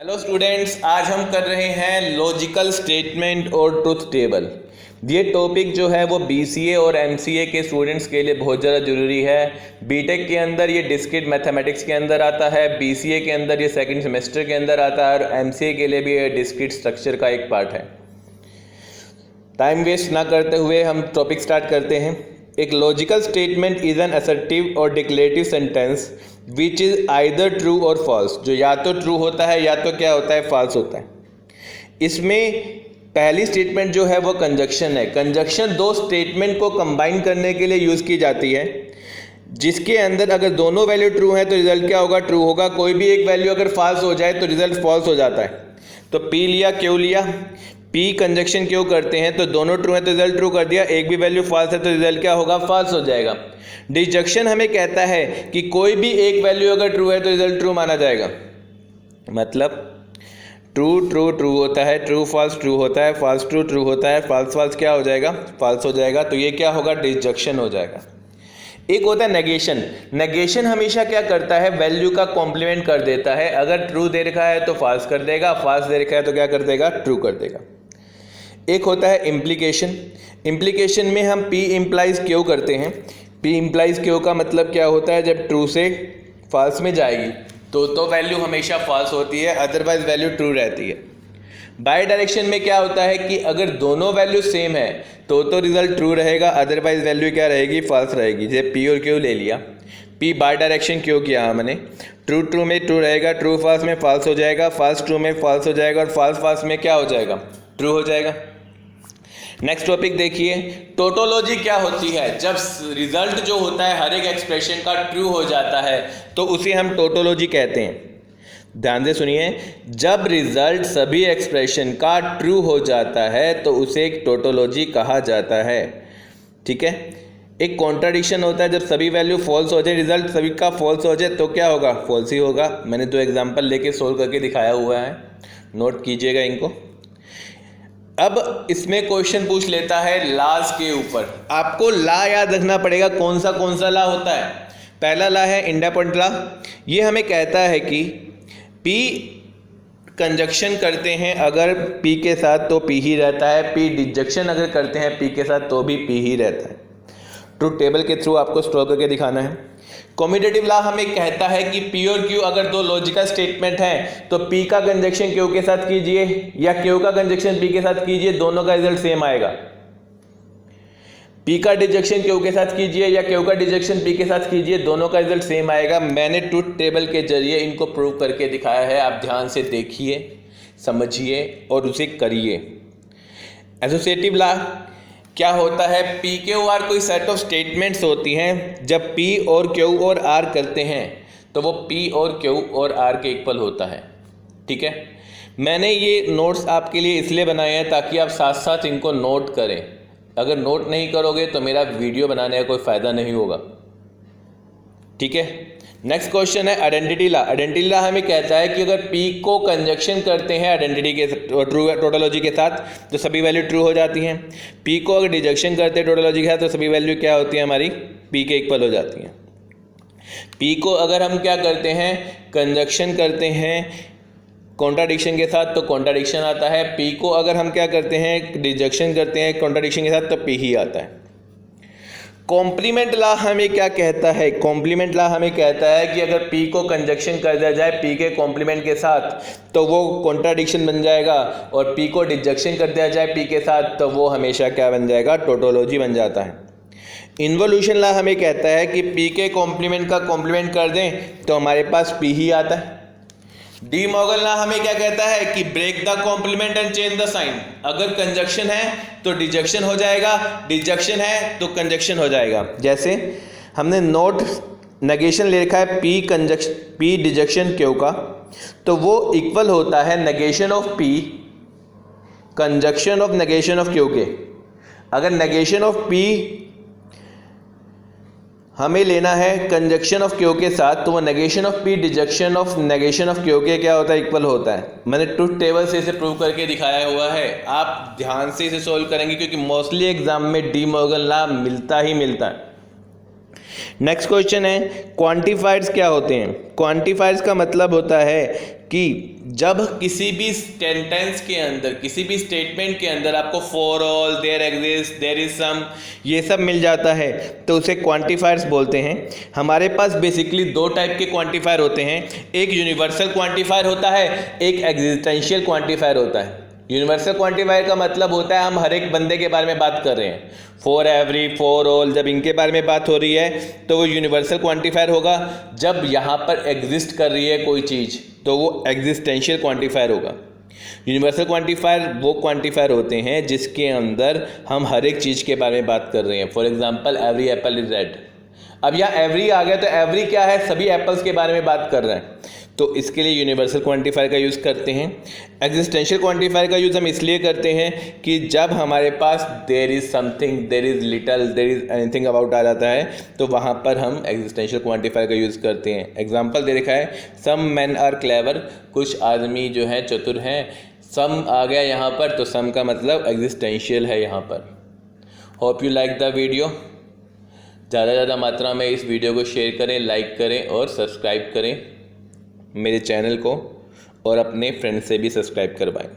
Hello students, आज हम कर रहे हैं लॉजिकल स्टेटमेंट और ट्रुथ टेबल। ये टॉपिक जो है वो बीसीए और एमसीए के स्टूडेंट्स के लिए बहुत ज़्यादा ज़रूरी है। बीटेक के अंदर ये डिस्क्रीट मैथमेटिक्स के अंदर आता है, बीसीए के अंदर ये सेकंड सेमेस्टर के अंदर आता है और एमसीए के लिए भी ये डिस्क्रीट स्ट्रक्चर का एक पार्ट है। टाइम वेस्ट ना करते हुए हम टॉपिक स्टार्ट करते हैं। एक logical statement is an assertive or declarative sentence which is either true or false, जो या तो ट्रू होता है या तो क्या होता है, फॉल्स होता है। इसमें पहली स्टेटमेंट जो है वो कंजक्शन है। कंजक्शन दो स्टेटमेंट को कंबाइन करने के लिए यूज़ की जाती है, जिसके अंदर अगर दोनों वैल्यू ट्रू है तो रिजल्ट क्या होगा, ट्रू होगा। कोई भी एक वैल्यू अगर फॉल्स हो जाए तो रिजल्ट फॉल्स हो जाता है। तो पी लिया, क्यों लिया, पी कंजक्शन क्यों करते हैं तो दोनों ट्रू है तो रिजल्ट ट्रू कर दिया, एक भी वैल्यू फॉल्स है तो रिजल्ट क्या होगा, फॉल्स हो जाएगा। डिजक्शन हमें कहता है कि कोई भी एक वैल्यू अगर ट्रू है तो रिजल्ट ट्रू माना जाएगा। मतलब ट्रू ट्रू ट्रू होता है, ट्रू फॉल्स ट्रू होता है, फॉल्स ट्रू ट्रू होता है, फॉल्स फॉल्स क्या हो जाएगा, फॉल्स हो जाएगा। तो ये क्या होगा, डिजक्शन हो जाएगा। एक होता है नेगेशन। नेगेशन हमेशा क्या करता है, वैल्यू का कॉम्प्लीमेंट कर देता है। अगर ट्रू दे रखा है तो फॉल्स कर देगा, फॉल्स दे रखा है तो क्या कर देगा, ट्रू कर देगा। एक होता है इम्प्लीकेशन। इम्प्लीकेशन में हम पी इम्प्लाइज क्यों करते हैं। पी इम्प्लाइज क्यों का मतलब क्या होता है, जब ट्रू से फॉल्स में जाएगी तो वैल्यू हमेशा फॉल्स होती है, अदरवाइज वैल्यू ट्रू रहती है। बाई डायरेक्शन में क्या होता है कि अगर दोनों वैल्यू सेम है तो रिजल्ट ट्रू रहेगा, अदरवाइज वैल्यू क्या रहेगी, फॉल्स रहेगी। जैसे पी और क्यू ले लिया, पी बाई डायरेक्शन क्यों किया हमने, ट्रू ट्रू में ट्रू रहेगा, ट्रू फॉल्स में फॉल्स हो जाएगा, फॉल्स ट्रू में फॉल्स हो जाएगा और फॉल्स फॉल्स में क्या हो जाएगा, ट्रू हो जाएगा। नेक्स्ट टॉपिक देखिए, टोटोलॉजी क्या होती है। जब रिजल्ट जो होता है हर एक एक्सप्रेशन का ट्रू हो जाता है तो उसे हम टोटोलॉजी कहते हैं। ध्यान से सुनिए, जब रिजल्ट सभी एक्सप्रेशन का ट्रू हो जाता है तो उसे एक टोटोलॉजी कहा जाता है। ठीक है। एक कॉन्ट्राडिक्शन होता है, जब सभी वैल्यू फॉल्स हो जाए, रिजल्ट सभी का फॉल्स हो जाए तो क्या होगा, फॉल्स ही होगा। मैंने दो एग्जांपल लेके सोल्व करके दिखाया हुआ है, नोट कीजिएगा इनको। अब इसमें क्वेश्चन पूछ लेता है लॉज के ऊपर। आपको लॉ याद रखना पड़ेगा, कौन सा लॉ होता है। पहला लॉ है इंडेपेंडेंट लॉ। ये हमें कहता है कि पी कंजक्शन करते हैं अगर पी के साथ तो पी ही रहता है, पी डिजक्शन अगर करते हैं पी के साथ तो भी पी ही रहता है। ट्रुथ टेबल के थ्रू आपको स्ट्रॉ करके दिखाना है। कॉम्यूटेटिव लॉ हमें कहता है कि पी और क्यू अगर दो लॉजिकल स्टेटमेंट हैं तो पी का कंजक्शन क्यू के साथ कीजिए या क्यू का कंजक्शन पी के साथ कीजिए, दोनों का रिजल्ट सेम आएगा। पी का डिजक्शन क्यू के साथ कीजिए या क्यू का डिजक्शन पी के साथ कीजिए, दोनों का रिजल्ट सेम आएगा। मैंने ट्रुथ टेबल के जरिए इनको प्रूव करके दिखाया है, आप ध्यान से देखिए, समझिए और उसे करिए। एसोसिएटिव लॉ क्या होता है, पी क्यू आर कोई सेट ऑफ स्टेटमेंट्स होती हैं। जब पी और क्यू और आर करते हैं तो वो पी और क्यू और आर के इक्वल होता है। ठीक है। मैंने ये नोट्स आपके लिए इसलिए बनाए हैं ताकि आप साथ साथ इनको नोट करें। अगर नोट नहीं करोगे तो मेरा वीडियो बनाने का कोई फ़ायदा नहीं होगा। ठीक है। नेक्स्ट क्वेश्चन है आइडेंटिटी लॉ। आइडेंटिटी लॉ हमें कहता है कि अगर पी को कंजक्शन करते हैं आइडेंटिटी के ट्रू टोटोलॉजी के साथ तो सभी वैल्यू ट्रू हो जाती हैं। पी को अगर डिजक्शन करते हैं टोटोलॉजी के साथ तो सभी वैल्यू क्या होती है, हमारी पी के इक्वल हो जाती हैं। पी को अगर हम क्या करते हैं, कंजक्शन करते हैं कॉन्ट्राडिक्शन के साथ तो कॉन्ट्राडिक्शन आता है। पी को अगर हम क्या करते हैं, डिजक्शन करते हैं कॉन्ट्राडिक्शन के साथ तो पी ही आता है। कॉम्प्लीमेंट लॉ हमें क्या कहता है, कॉम्प्लीमेंट लॉ हमें कहता है कि अगर पी को कंजक्शन कर दिया जाए पी के कॉम्प्लीमेंट के साथ तो वो कॉन्ट्राडिक्शन बन जाएगा, और पी को डिजक्शन कर दिया जाए पी के साथ तो वो हमेशा क्या बन जाएगा, टोटोलॉजी बन जाता है। इन्वोल्यूशन लॉ हमें कहता है कि पी के कॉम्प्लीमेंट का कॉम्प्लीमेंट कर दें तो हमारे पास पी ही आता है। डी मॉर्गन लॉ हमें क्या कहता है कि break the complement and change the sign. अगर कंजक्शन है तो डिजक्शन हो जाएगा, डिजक्शन है तो कंजक्शन हो जाएगा। जैसे हमने नोट नेगेशन ले रखा है पी डिजक्शन क्यू का, तो वो इक्वल होता है negation of P conjunction of negation of Q के। अगर नेगेशन ऑफ पी हमें लेना है कंजक्शन ऑफ क्यू के साथ तो वो negation of P disjunction of negation of Q के क्या होता है, इक्वल होता है। मैंने ट्रुथ टेबल से इसे प्रूव करके दिखाया हुआ है, आप ध्यान से इसे सोल्व करेंगे क्योंकि मोस्टली एग्जाम में डी मॉर्गन लॉ मिलता ही मिलता है। नेक्स्ट क्वेश्चन है क्वांटिफायर्स क्या होते हैं। क्वांटिफायर्स का मतलब होता है कि जब किसी भी सेंटेंस के अंदर, किसी भी स्टेटमेंट के अंदर आपको for all, there exist, there is some, ये सब मिल जाता है तो उसे क्वांटिफायर्स बोलते हैं। हमारे पास बेसिकली दो टाइप के क्वांटिफायर होते हैं, एक यूनिवर्सल क्वांटिफायर होता है, एक एग्जिस्टेंशियल क्वांटिफायर होता है। यूनिवर्सल क्वांटिफायर का मतलब होता है हम हर एक बंदे के बारे में बात कर रहे हैं, फॉर एवरी, फॉर ऑल, जब इनके बारे में बात हो रही है तो वो यूनिवर्सल क्वांटिफायर होगा। जब यहाँ पर एग्जिस्ट कर रही है कोई चीज़ तो वो एग्जिस्टेंशियल क्वांटिफायर होगा। यूनिवर्सल क्वांटिफायर वो क्वांटिफायर होते हैं जिसके अंदर हम हर एक चीज़ के बारे में बात कर रहे हैं। For example every Apple is red. अब यहाँ एवरी आ गया तो एवरी क्या है, सभी एप्पल्स के बारे में बात कर रहे हैं, तो इसके लिए यूनिवर्सल क्वांटिफायर का यूज़ करते हैं। एग्जिस्टेंशियल क्वांटिफायर का यूज़ हम इसलिए करते हैं कि जब हमारे पास there is something, there is little, there is anything about आ जाता है तो वहाँ पर हम एग्जिस्टेंशियल क्वांटिफायर का यूज़ करते हैं। एग्जाम्पल दे रखा है सम मैन आर क्लेवर, कुछ आदमी जो है चतुर हैं। सम आ गया यहाँ पर तो सम का मतलब एग्जिस्टेंशियल है यहाँ पर। Hope you like the video. ज़्यादा से ज़्यादा मात्रा में इस वीडियो को शेयर करें, लाइक करें और सब्सक्राइब करें मेरे चैनल को, और अपने फ्रेंड से भी सब्सक्राइब करवाएं।